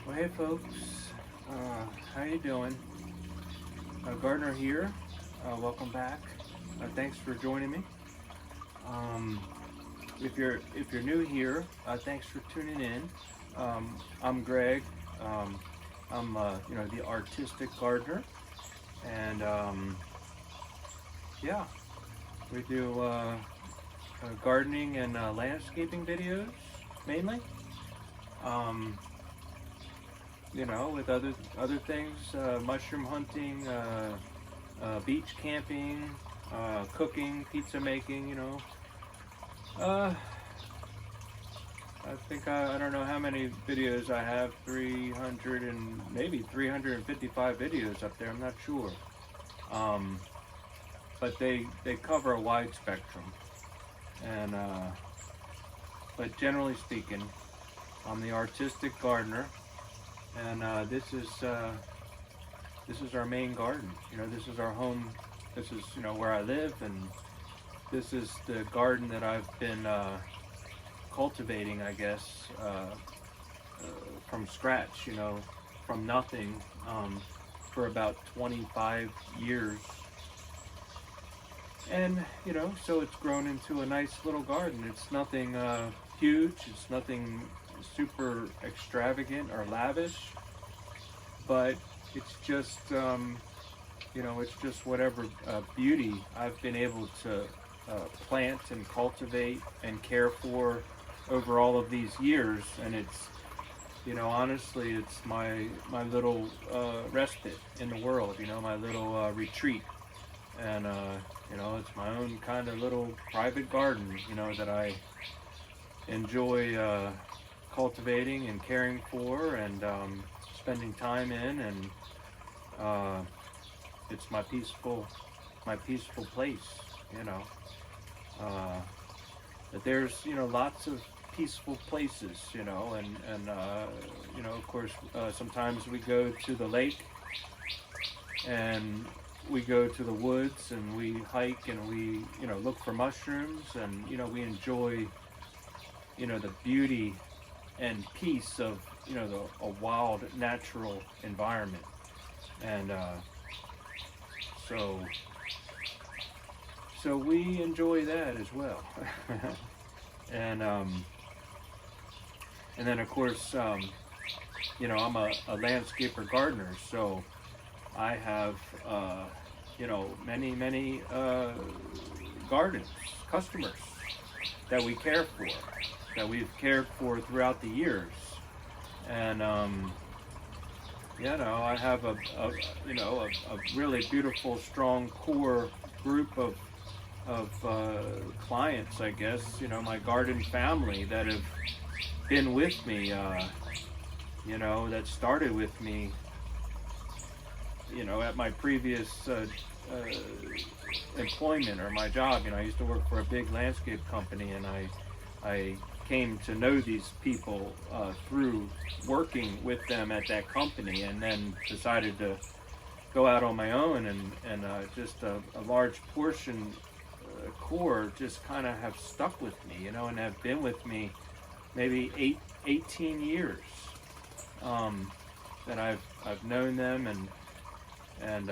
Well, hey folks, how you doing? Gardner here. Welcome back. Thanks for joining me. Um, if you're new here, thanks for tuning in. I'm Greg. I'm the artistic gardener, and yeah, we do gardening and landscaping videos mainly. Um, with other things, mushroom hunting, beach camping, cooking, pizza making. Uh, I think I don't know how many videos I have. 300 and maybe 355 videos up there. I'm not sure. But they cover a wide spectrum, and but generally speaking, I'm the artistic gardener. And this is our main garden. This is our home. This is where I live, and this is the garden that I've been cultivating, I guess, from scratch. From nothing, for about 25 years. And so it's grown into a nice little garden. It's nothing huge. It's nothing super extravagant or lavish, but it's just it's just whatever beauty I've been able to plant and cultivate and care for over all of these years. And it's honestly, it's my little respite in the world, my little retreat. And it's my own kind of little private garden, that I enjoy cultivating and caring for, and spending time in, and it's my peaceful place. But there's lots of peaceful places, and of course, sometimes we go to the lake, and we go to the woods, and we hike, and we look for mushrooms, and we enjoy the beauty and peace of a wild natural environment. And so we enjoy that as well. And then of course, I'm a landscaper gardener, so I have many gardens, customers that we care for, that we've cared for throughout the years. And I have a really beautiful, strong core group of clients, I guess, my garden family that have been with me, that started with me at my previous employment, or my job. I used to work for a big landscape company, and I came to know these people through working with them at that company, and then decided to go out on my own, and just a large portion core just kind of have stuck with me, and have been with me maybe 18 years, that I've known them, and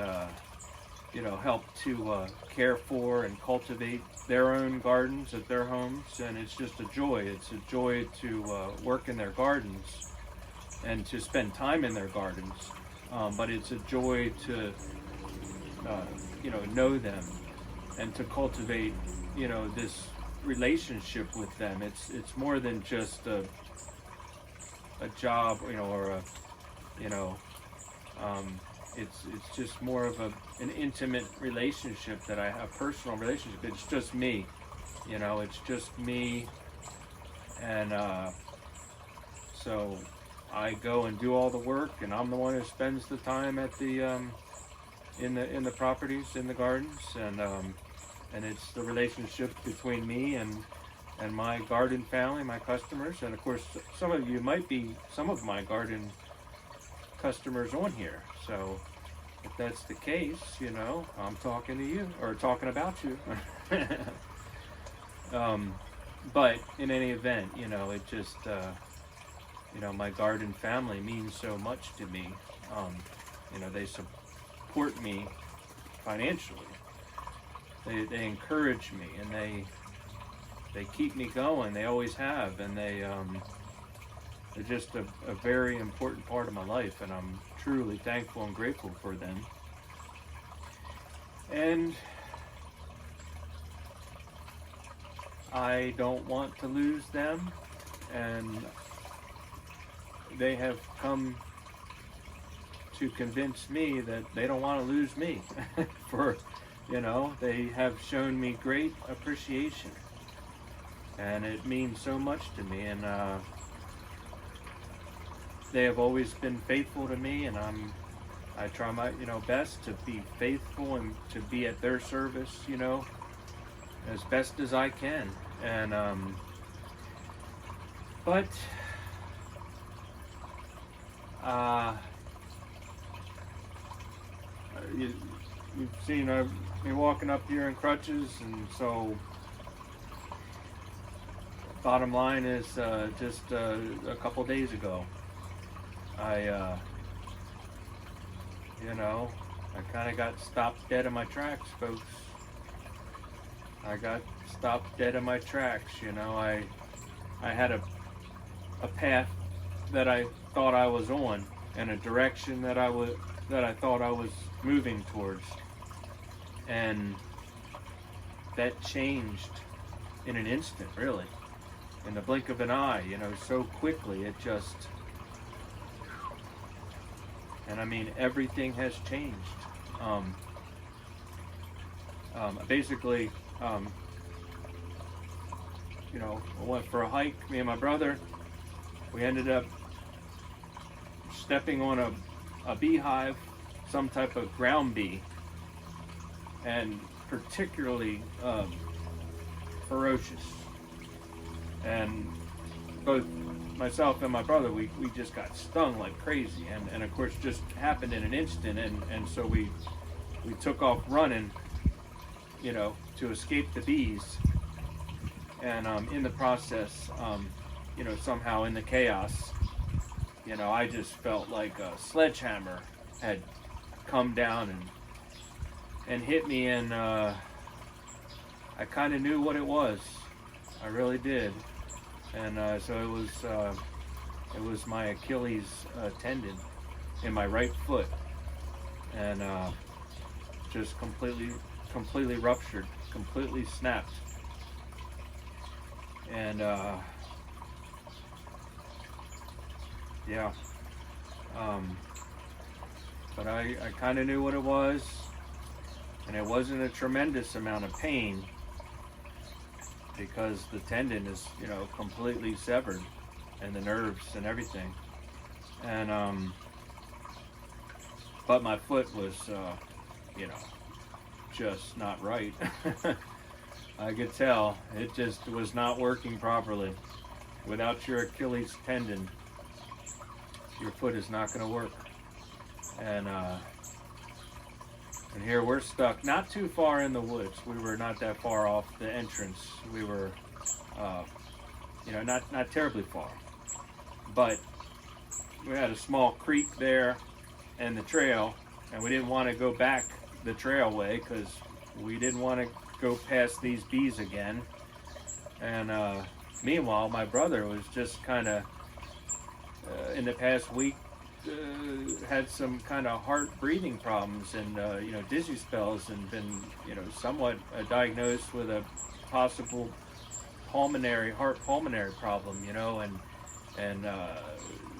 helped to care for and cultivate their own gardens at their homes. And it's just a joy. It's a joy to work in their gardens and to spend time in their gardens. But it's a joy to know them and to cultivate this relationship with them. It's more than just a job, or a it's just more of an intimate relationship that I have, personal relationship. It's just me, it's just me. And so I go and do all the work, and I'm the one who spends the time at the in the properties, in the gardens, and it's the relationship between me and my garden family, my customers. And of course, some of you might be some of my garden customers on here. So if that's the case, I'm talking to you, or talking about you. But in any event, it just my garden family means so much to me. They support me financially. They encourage me, and they keep me going. They always have, and they're just a very important part of my life, and I'm truly thankful and grateful for them. And I don't want to lose them, and they have come to convince me that they don't want to lose me. They have shown me great appreciation, and it means so much to me, and they have always been faithful to me, and I try my best to be faithful and to be at their service, as best as I can. And but you've seen me walking up here in crutches, and so bottom line is just a couple days ago, I kind of got stopped dead in my tracks, folks. I got stopped dead in my tracks. I had a path that I thought I was on, and a direction that I thought I was moving towards, and that changed in an instant, really, in the blink of an eye. So quickly. It just, and I mean, everything has changed. Basically, I went for a hike, me and my brother. We ended up stepping on a beehive, some type of ground bee, and particularly ferocious. And both myself and my brother, we just got stung like crazy, and of course just happened in an instant, and so we took off running, to escape the bees. And in the process, somehow in the chaos, I just felt like a sledgehammer had come down and hit me, and I kind of knew what it was. I really did. And so it was my Achilles tendon in my right foot, and just completely ruptured, completely snapped. And but I kind of knew what it was, and it wasn't a tremendous amount of pain, because the tendon is completely severed, and the nerves and everything. And but my foot was just not right. I could tell it just was not working properly. Without your Achilles tendon, your foot is not going to work. And here we're stuck, not too far in the woods. We were not that far off the entrance. We were, not terribly far. But we had a small creek there and the trail, and we didn't want to go back the trailway because we didn't want to go past these bees again. And meanwhile, my brother was just kind of, in the past week, had some kind of heart breathing problems and dizzy spells, and been somewhat diagnosed with a possible heart pulmonary problem, and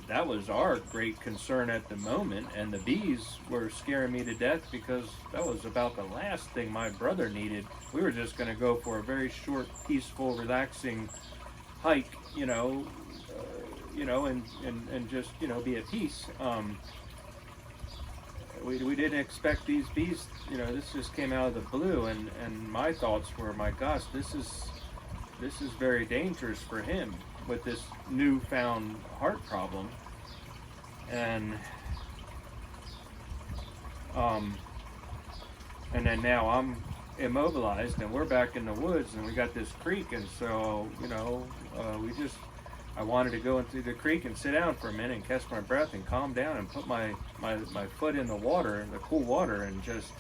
that was our great concern at the moment. And the bees were scaring me to death, because that was about the last thing my brother needed. We were just going to go for a very short, peaceful, relaxing hike, and just be at peace. We didn't expect these bees. This just came out of the blue, and my thoughts were, my gosh, this is very dangerous for him with this newfound heart problem. And then now I'm immobilized, and we're back in the woods, and we got this creek, and so we just I wanted to go into the creek and sit down for a minute and catch my breath and calm down and put my foot in the water, in the cool water, and just,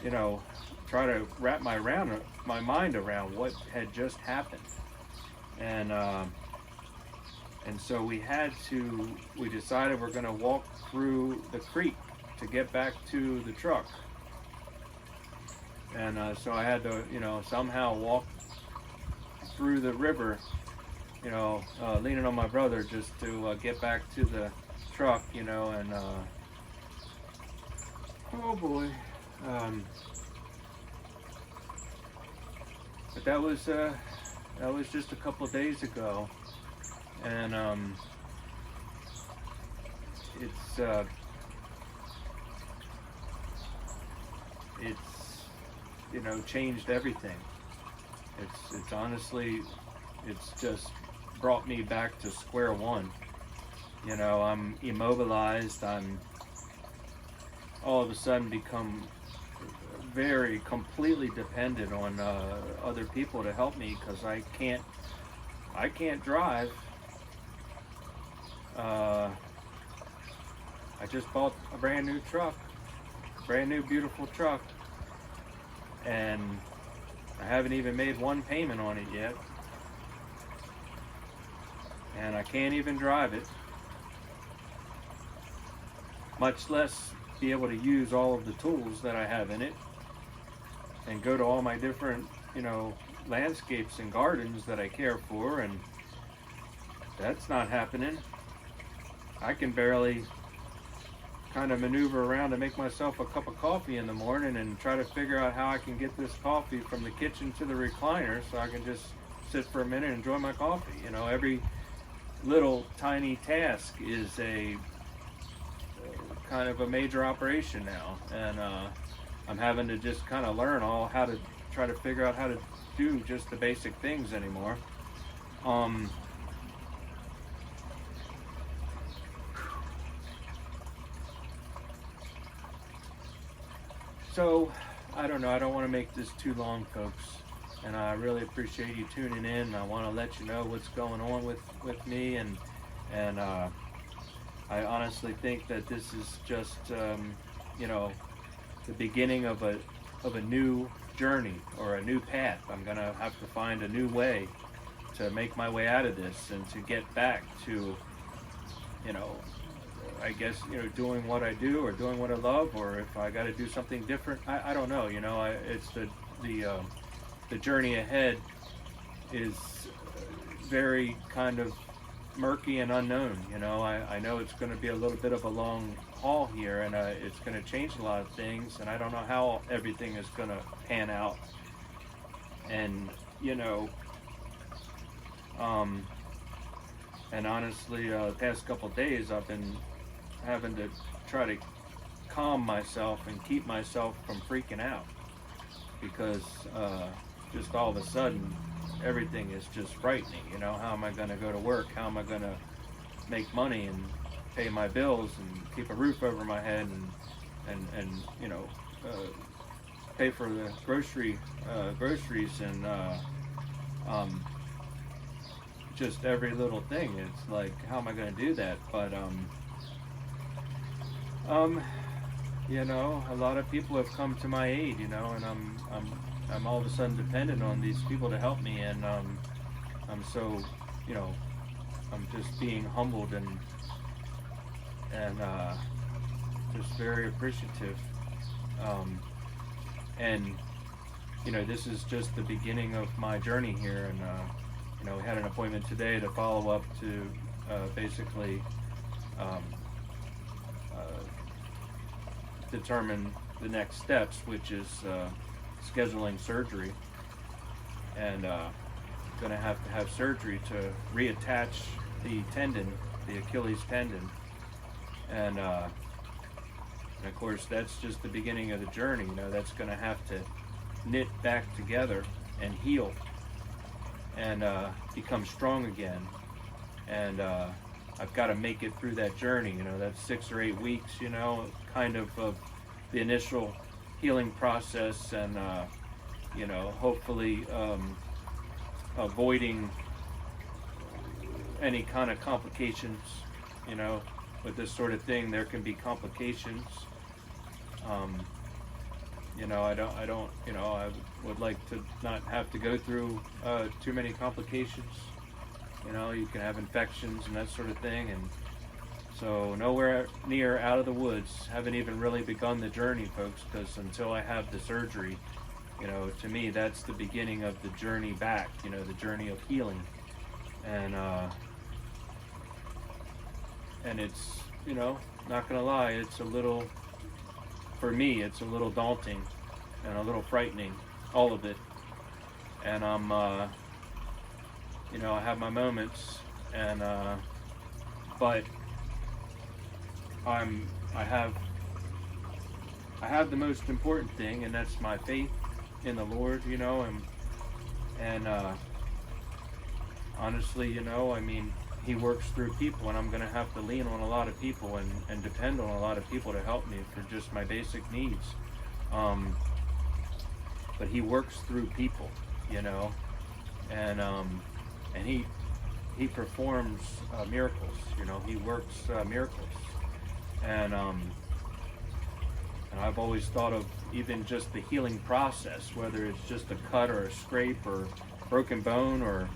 you know, try to wrap my mind around what had just happened. And so we decided we're going to walk through the creek to get back to the truck. And so I had to, you know, somehow walk through the river, you know, leaning on my brother just to get back to the truck, you know, and oh boy. But that was just a couple of days ago, and it's you know, changed everything. It's honestly, it's just brought me back to square one. You know, I'm immobilized. I'm all of a sudden become very completely dependent on other people to help me, because I can't drive. I just bought a brand new truck, brand new beautiful truck, and I haven't even made one payment on it yet, and I can't even drive it, much less be able to use all of the tools that I have in it and go to all my different, you know, landscapes and gardens that I care for, and that's not happening. I can barely kind of maneuver around to make myself a cup of coffee in the morning and try to figure out how I can get this coffee from the kitchen to the recliner so I can just sit for a minute and enjoy my coffee. You know, every little tiny task is a kind of a major operation now, and I'm having to just kind of learn how to try to figure out how to do just the basic things anymore. So, I don't know, I don't want to make this too long, folks, and I really appreciate you tuning in. I want to let you know what's going on with me, and I honestly think that this is just, you know, the beginning of a new journey or a new path. I'm going to have to find a new way to make my way out of this and to get back to, you know, I guess, you know, doing what I do or doing what I love, or if I got to do something different, I don't know, you know. It's the journey ahead is very kind of murky and unknown, you know. I know it's going to be a little bit of a long haul here, and it's going to change a lot of things, and I don't know how everything is going to pan out. And, you know, and honestly, the past couple of days I've been having to try to calm myself and keep myself from freaking out, because just all of a sudden everything is just frightening. You know, how am I going to go to work? How am I going to make money and pay my bills and keep a roof over my head and you know, pay for the groceries and just every little thing. It's like, how am I going to do that? But you know, a lot of people have come to my aid, you know, and I'm all of a sudden dependent on these people to help me, and I'm so, you know, I'm just being humbled and just very appreciative. And you know, this is just the beginning of my journey here, and you know, we had an appointment today to follow up to basically determine the next steps, which is scheduling surgery, and going to have surgery to reattach the tendon, the Achilles tendon, and of course that's just the beginning of the journey. You know, that's going to have to knit back together and heal and become strong again, and I've got to make it through that journey. You know, that's 6 or 8 weeks, you know, kind of the initial healing process, and you know, hopefully avoiding any kind of complications, you know, with this sort of thing. There can be complications. You know, I don't, you know, I would like to not have to go through too many complications. You know, you can have infections and that sort of thing, and so nowhere near out of the woods. Haven't even really begun the journey, folks, because until I have the surgery, you know, to me that's the beginning of the journey back. You know, the journey of healing, and it's, you know, not gonna lie, it's a little, for me, it's a little daunting and a little frightening, all of it. And I'm, you know, I have my moments, and but I have the most important thing, and that's my faith in the Lord, you know, and honestly, you know, I mean, He works through people, and I'm going to have to lean on a lot of people and depend on a lot of people to help me for just my basic needs. But He works through people, you know, and He performs miracles, you know. He works miracles, and I've always thought of even just the healing process, whether it's just a cut or a scrape or broken bone, or,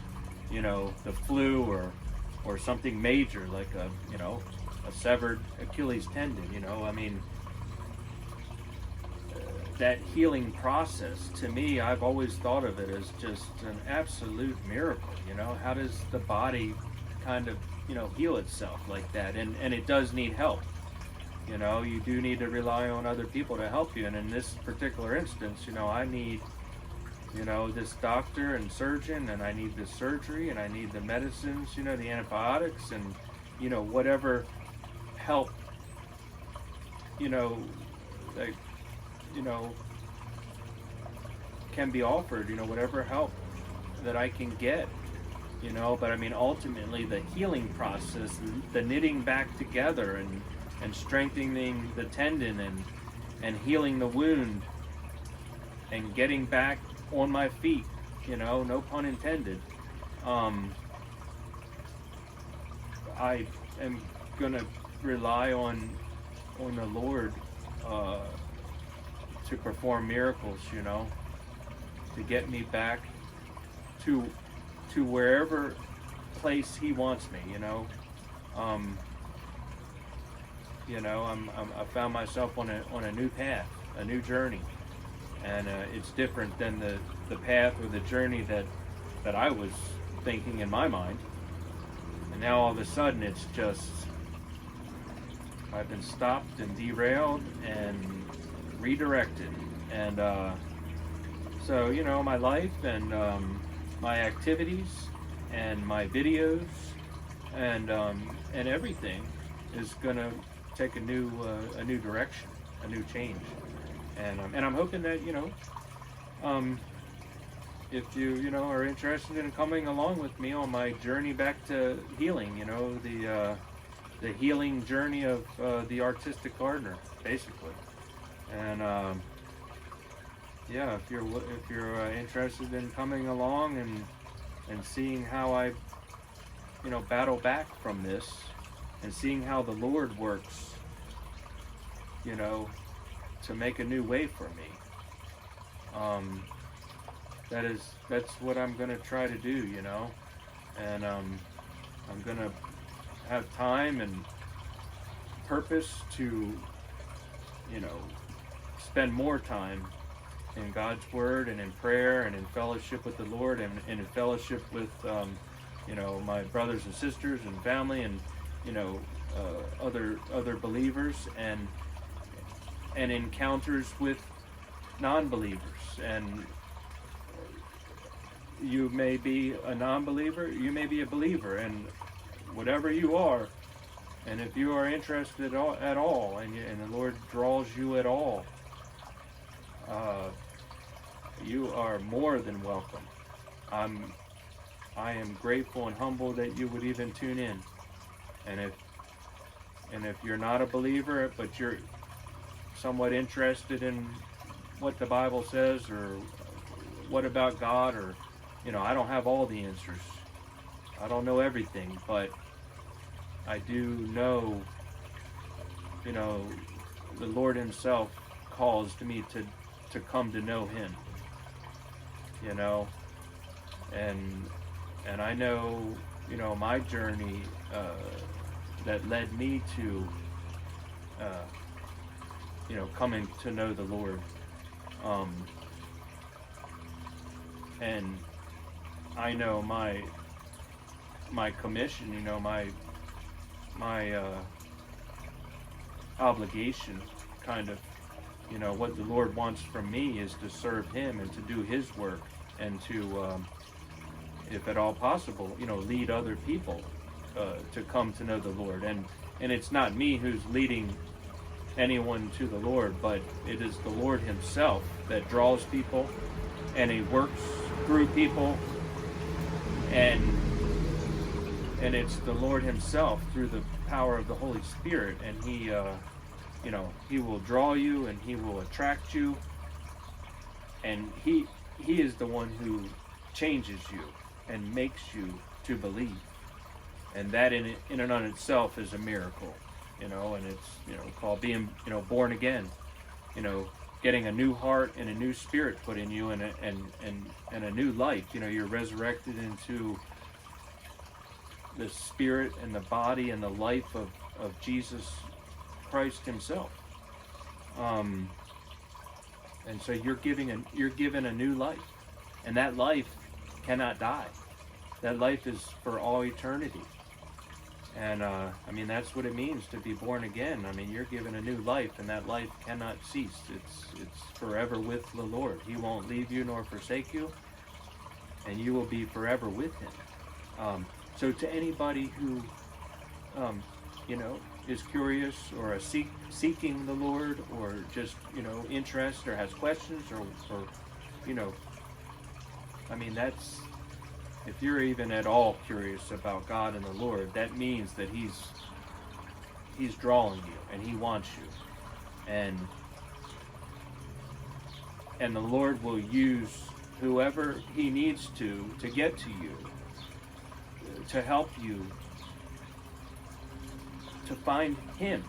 you know, the flu, or something major like a, you know, a severed Achilles tendon, you know. I mean, that healing process, to me, I've always thought of it as just an absolute miracle, you know. How does the body kind of, you know, heal itself like that? And it does need help, you know. You do need to rely on other people to help you, and in this particular instance, you know, I need, you know, this doctor and surgeon, and I need the surgery, and I need the medicines, you know, the antibiotics, and, you know, whatever help, you know, like, you know, can be offered, you know, whatever help that I can get, you know. But I mean, ultimately the healing process, the knitting back together and strengthening the tendon and healing the wound and getting back on my feet, you know, no pun intended. I am gonna rely on the Lord to perform miracles, you know, to get me back to wherever place He wants me, you know. You know, I found myself on a new path, a new journey. And it's different than the path or the journey that I was thinking in my mind. And now all of a sudden it's just, I've been stopped and derailed and redirected. And so, you know, my life and my activities and my videos and everything is gonna take a new direction, a new change. And I'm hoping that, you know, if you know, are interested in coming along with me on my journey back to healing, you know, the healing journey of the artistic gardener, basically. And yeah, if you're interested in coming along and seeing how I, you know, battle back from this, and seeing how the Lord works, you know, to make a new way for me. That's what I'm gonna try to do, you know. And I'm gonna have time and purpose to, you know, spend more time in God's Word and in prayer and in fellowship with the Lord, and in fellowship with, you know, my brothers and sisters and family, and, you know, other believers, and encounters with non-believers. And you may be a non-believer, you may be a believer, and whatever you are, and if you are interested at all, and the Lord draws you at all, you are more than welcome. I am grateful and humble that you would even tune in. And if you're not a believer, but you're somewhat interested in what the Bible says, or what about God, or, you know, I don't have all the answers. I don't know everything, but I do know, you know, the Lord himself calls to me to come to know him, you know, and I know, you know, my journey that led me to, you know, coming to know the Lord. And I know my commission, you know, my obligation, kind of, you know, what the Lord wants from me is to serve him and to do his work, and to, if at all possible, you know, lead other people to come to know the Lord. And it's not me who's leading anyone to the Lord, but it is the Lord himself that draws people, and he works through people, and it's the Lord himself through the power of the Holy Spirit, and he you know, he will draw you, and he will attract you, and he is the one who changes you and makes you to believe, and that in and on itself is a miracle, you know. And it's, you know, called being, you know, born again, you know, getting a new heart and a new spirit put in you, and a new life. You know, you're resurrected into the spirit and the body and the life of Jesus Christ himself. And so you're given a new life, and that life cannot die. That life is for all eternity. And I mean, that's what it means to be born again. I mean, you're given a new life, and that life cannot cease. It's forever with the Lord. He won't leave you nor forsake you, and you will be forever with him. So to anybody who, you know, is curious, or seeking the Lord, or just, you know, interest, or has questions, or you know, I mean, that's, if you're even at all curious about God and the Lord, that means that he's drawing you, and he wants you, and the Lord will use whoever he needs to get to you, to help you to find him,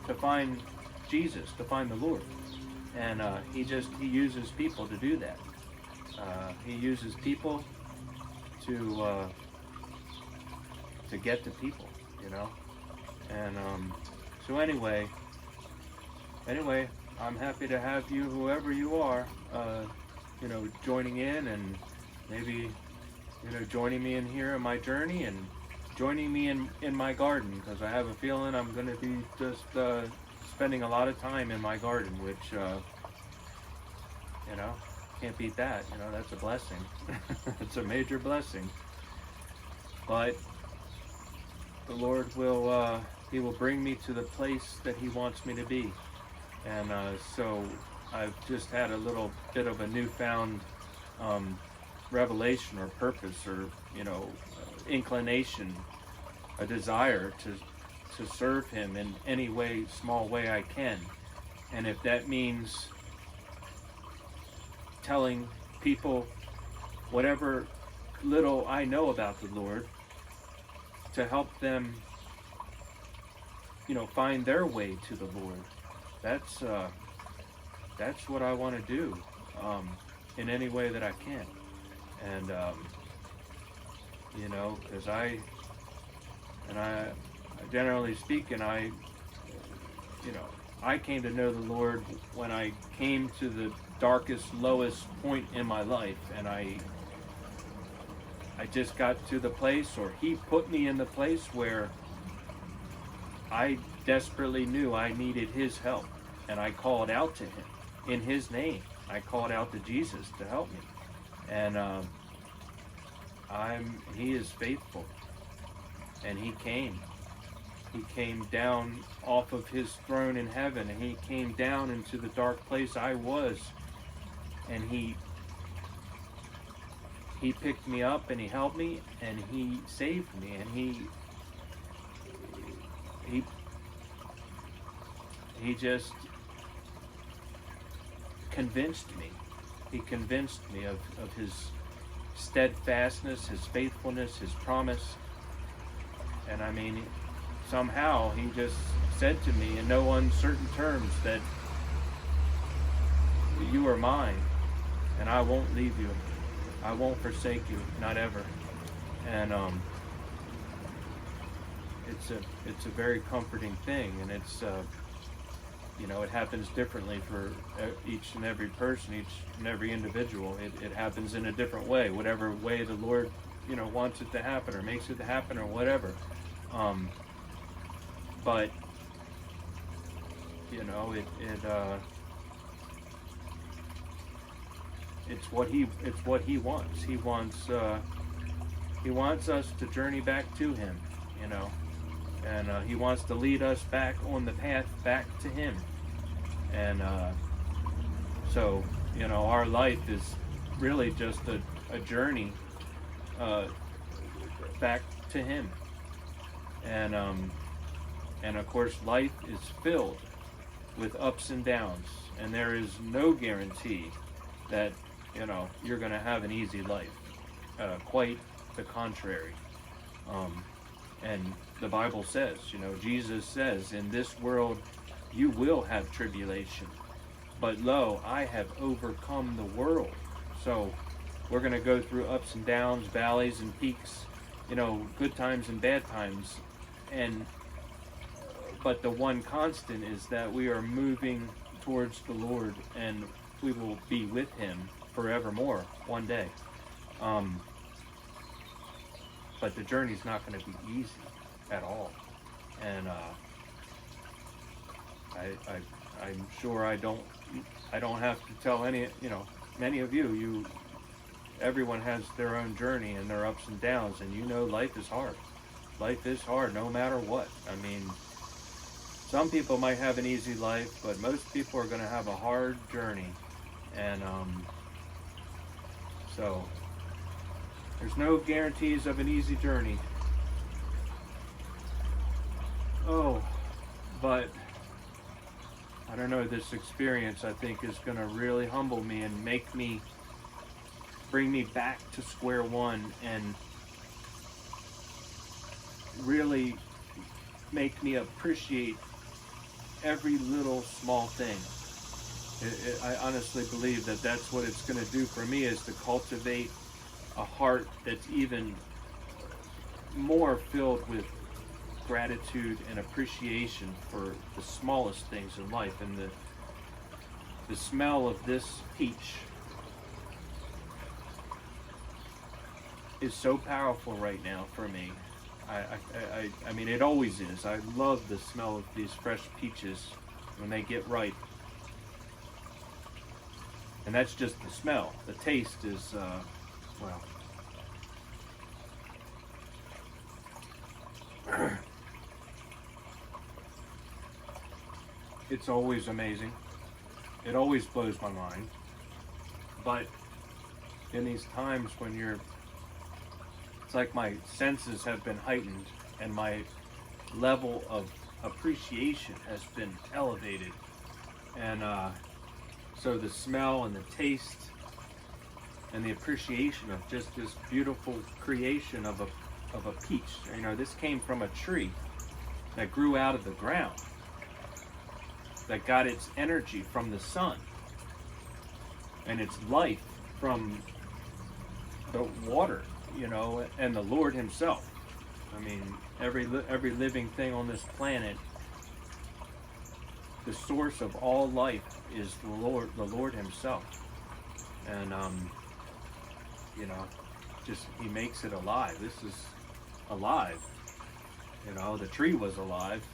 to find Jesus, to find the Lord. And he uses people to do that. He uses people to get to people, you know. And so anyway, I'm happy to have you, whoever you are, you know, joining in, and maybe, you know, joining me in here in my journey, and joining me in my garden, because I have a feeling I'm going to be just spending a lot of time in my garden, which, you know, can't beat that. You know, that's a blessing. It's a major blessing. But the Lord will, he will bring me to the place that he wants me to be. And so I've just had a little bit of a newfound revelation, or purpose, or, you know, inclination, a desire to serve him in any way, small way I can. And if that means telling people whatever little I know about the Lord, to help them, you know, find their way to the Lord, that's what I want to do, in any way that I can. And you know, because I generally speaking, you know, I came to know the Lord when I came to the darkest, lowest point in my life, and I just got to the place, or he put me in the place where I desperately knew I needed his help, and I called out to him in his name. I called out to Jesus to help me, and he is faithful, and he came down off of his throne in heaven, and he came down into the dark place I was, and he picked me up, and he helped me, and he saved me, and he just convinced me. He convinced me of his steadfastness, his faithfulness, his promise. And I mean, somehow he just said to me in no uncertain terms that you are mine and I won't leave you. I won't forsake you, not ever. And it's a very comforting thing, and it's it happens differently for each and every person, each and every individual. It happens in a different way, whatever way the Lord wants it to happen or makes it to happen or whatever. But it's what he wants. He wants us to journey back to him, and he wants to lead us back on the path back to him. And so our life is really just a journey back to him. And of course life is filled with ups and downs, and there is no guarantee that you're going to have an easy life. Quite the contrary. And the Bible says, Jesus says, in this world you will have tribulation, but lo, I have overcome the world. So we're going to go through ups and downs, valleys and peaks, good times and bad times. But the one constant is that we are moving towards the Lord, and we will be with him forevermore one day. But the journey's not going to be easy at all. And I'm sure I don't have to tell many of you, everyone has their own journey and their ups and downs, and life is hard. Life is hard no matter what. I mean, some people might have an easy life, but most people are going to have a hard journey. And so there's no guarantees of an easy journey. Oh, but I don't know, this experience I think is going to really humble me and bring me back to square one, and really make me appreciate every little small thing. I honestly believe that that's what it's going to do for me, is to cultivate a heart that's even more filled with gratitude and appreciation for the smallest things in life. And the smell of this peach is so powerful right now for me. I mean, it always is. I love the smell of these fresh peaches when they get ripe. And that's just the smell. The taste is, well. It's always amazing. It always blows my mind. But in these times when it's like my senses have been heightened and my level of appreciation has been elevated. And so the smell and the taste and the appreciation of just this beautiful creation of a peach. This came from a tree that grew out of the ground, that got its energy from the sun and its life from the water, and the Lord himself. I mean, every living thing on this planet, the source of all life is the Lord himself. And just he makes it alive. This is alive. The tree was alive,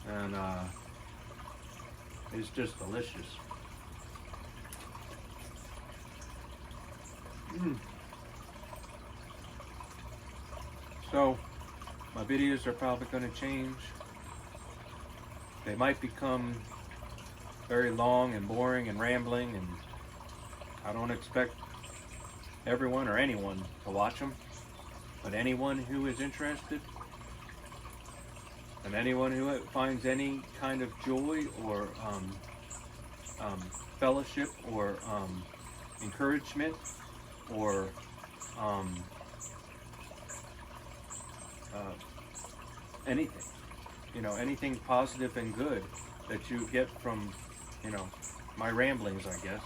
and it's just delicious. So my videos are probably going to change. They might become very long and boring and rambling, and I don't expect everyone or anyone to watch them, but anyone who is interested, and anyone who finds any kind of joy or fellowship or encouragement or um, anything, anything positive and good that you get from, my ramblings, I guess.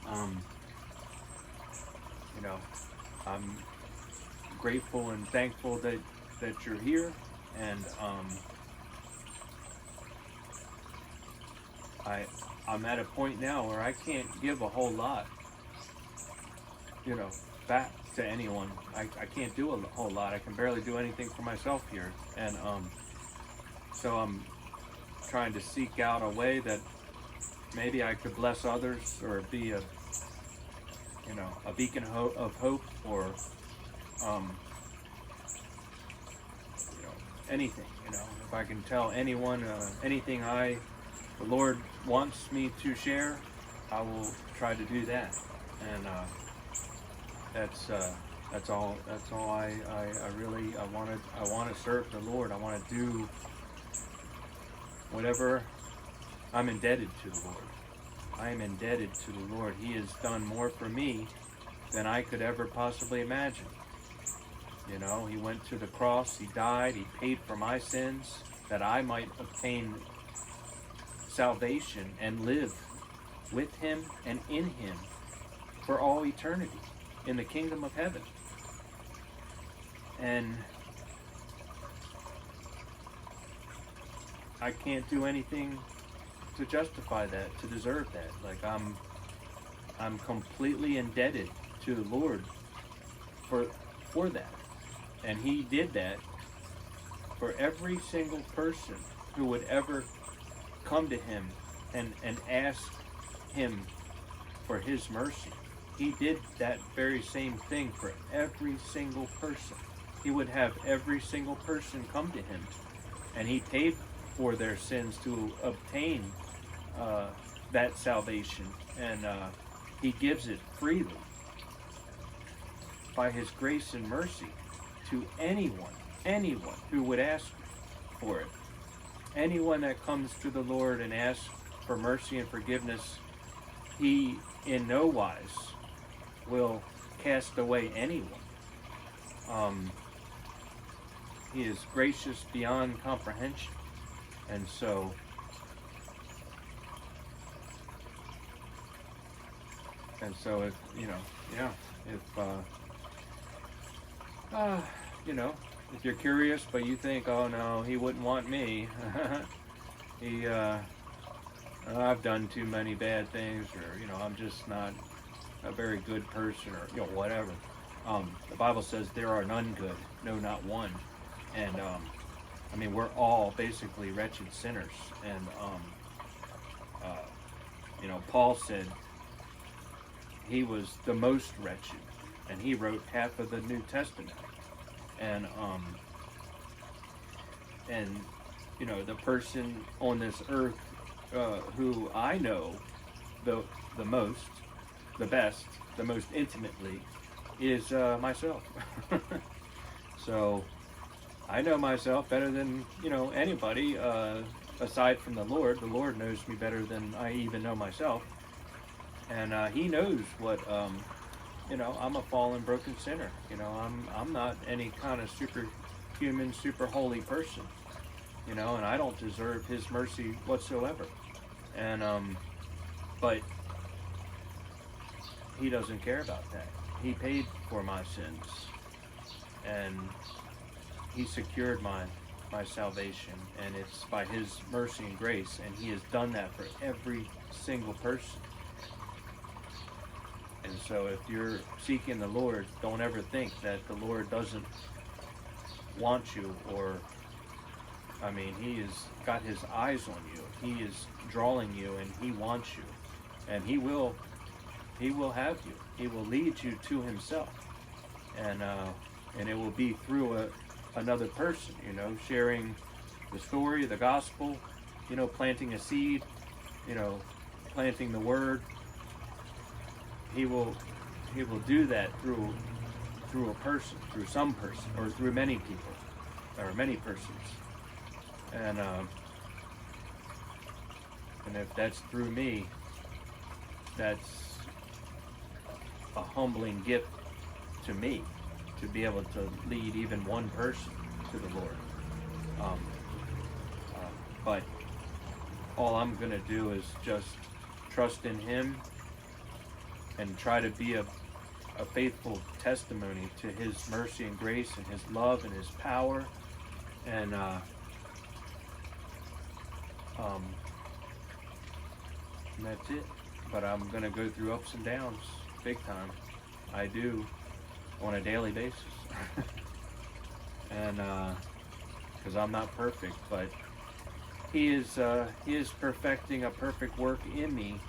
Um, I'm grateful and thankful that you're here, and I'm at a point now where I can't give a whole lot, back to anyone. I can't do a whole lot. I can barely do anything for myself here, and so I'm trying to seek out a way that maybe I could bless others, or be a beacon of hope, or anything. If I can tell anyone anything the Lord wants me to share, I will try to do that. And that's all I want to serve the Lord. I want to do whatever. I'm indebted to the Lord. I am indebted to the Lord. He has done more for me than I could ever possibly imagine. He went to the cross, he died, he paid for my sins, that I might obtain salvation and live with him and in him for all eternity in the kingdom of heaven. And I can't do anything to justify that, to deserve that. Like, I'm completely indebted to the Lord for that. And he did that for every single person who would ever come to him and ask him for his mercy. He did that very same thing for every single person. He would have every single person come to him, and he paid for their sins to obtain that salvation, and he gives it freely by his grace and mercy to anyone who would ask for it. Anyone that comes to the Lord and asks for mercy and forgiveness, he in no wise will cast away anyone. He is gracious beyond comprehension. And so if if you're curious, but you think, oh no, he wouldn't want me. I've done too many bad things, or I'm just not a very good person, or whatever. The Bible says there are none good, no, not one. And we're all basically wretched sinners. And Paul said he was the most wretched, and he wrote half of the New Testament. And the person on this earth who I know the most, the best, the most intimately is myself. So I know myself better than anybody aside from the Lord. The Lord knows me better than I even know myself, and he knows what I'm a fallen, broken sinner. I'm not any kind of superhuman, super holy person. And I don't deserve his mercy whatsoever. And but he doesn't care about that. He paid for my sins, and he secured my salvation, and it's by his mercy and grace, and he has done that for every single person. And so if you're seeking the Lord, don't ever think that the Lord doesn't want you, or he has got his eyes on you. He is drawing you, and he wants you, and he will have you. He will lead you to himself, and it will be through another person, sharing the story, the gospel, planting a seed, planting the word. He will do that through a person, through some person, or through many people, or many persons. And if that's through me, that's a humbling gift to me to be able to lead even one person to the Lord. But all I'm going to do is just trust in Him and try to be a faithful testimony to His mercy and grace and His love and His power. And that's it. But I'm going to go through ups and downs big time. I do, on a daily basis. And because I'm not perfect, but He is perfecting a perfect work in me,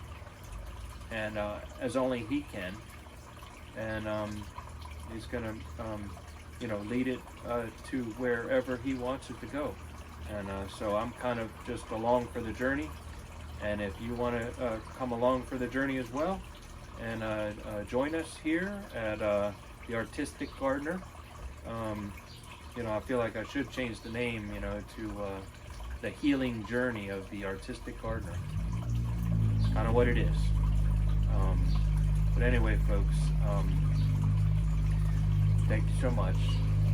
and as only He can. And He's gonna lead it to wherever He wants it to go. And so I'm kind of just along for the journey. And if you want to come along for the journey as well, and join us here at the Artistic Gardener. I feel like I should change the name, to the healing journey of the Artistic Gardener. It's kind of what it is. But anyway, folks, thank you so much.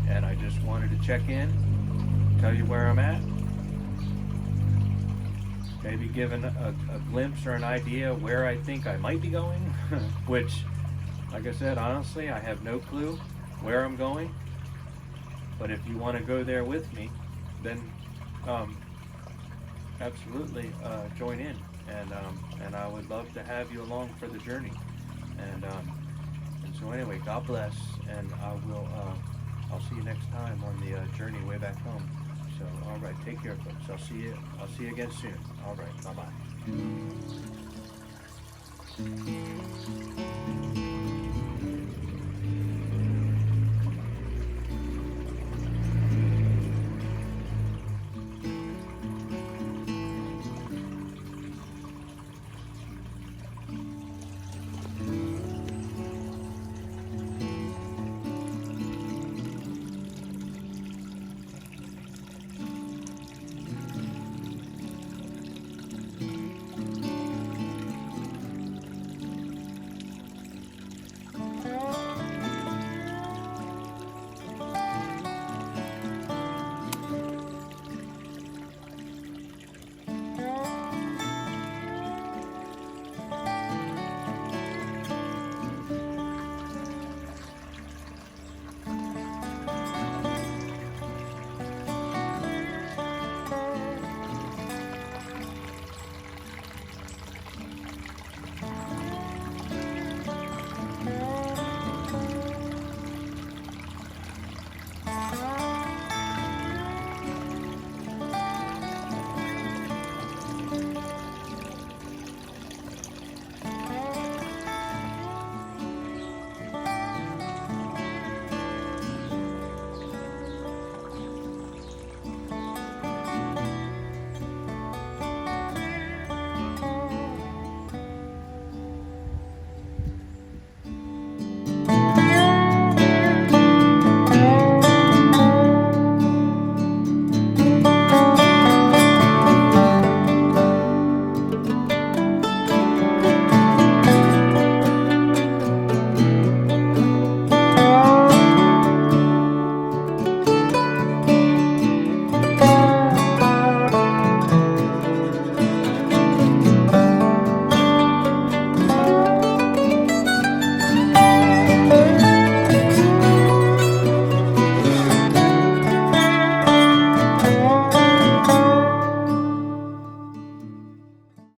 And I just wanted to check in, tell you where I'm at. Maybe given a glimpse or an idea where I think I might be going, which, like I said, honestly, I have no clue where I'm going. But if you want to go there with me, then absolutely join in, and I would love to have you along for the journey. And so anyway, God bless, and I'll see you next time on the journey way back home. So, all right, take care, folks. I'll see you again soon. All right, bye-bye.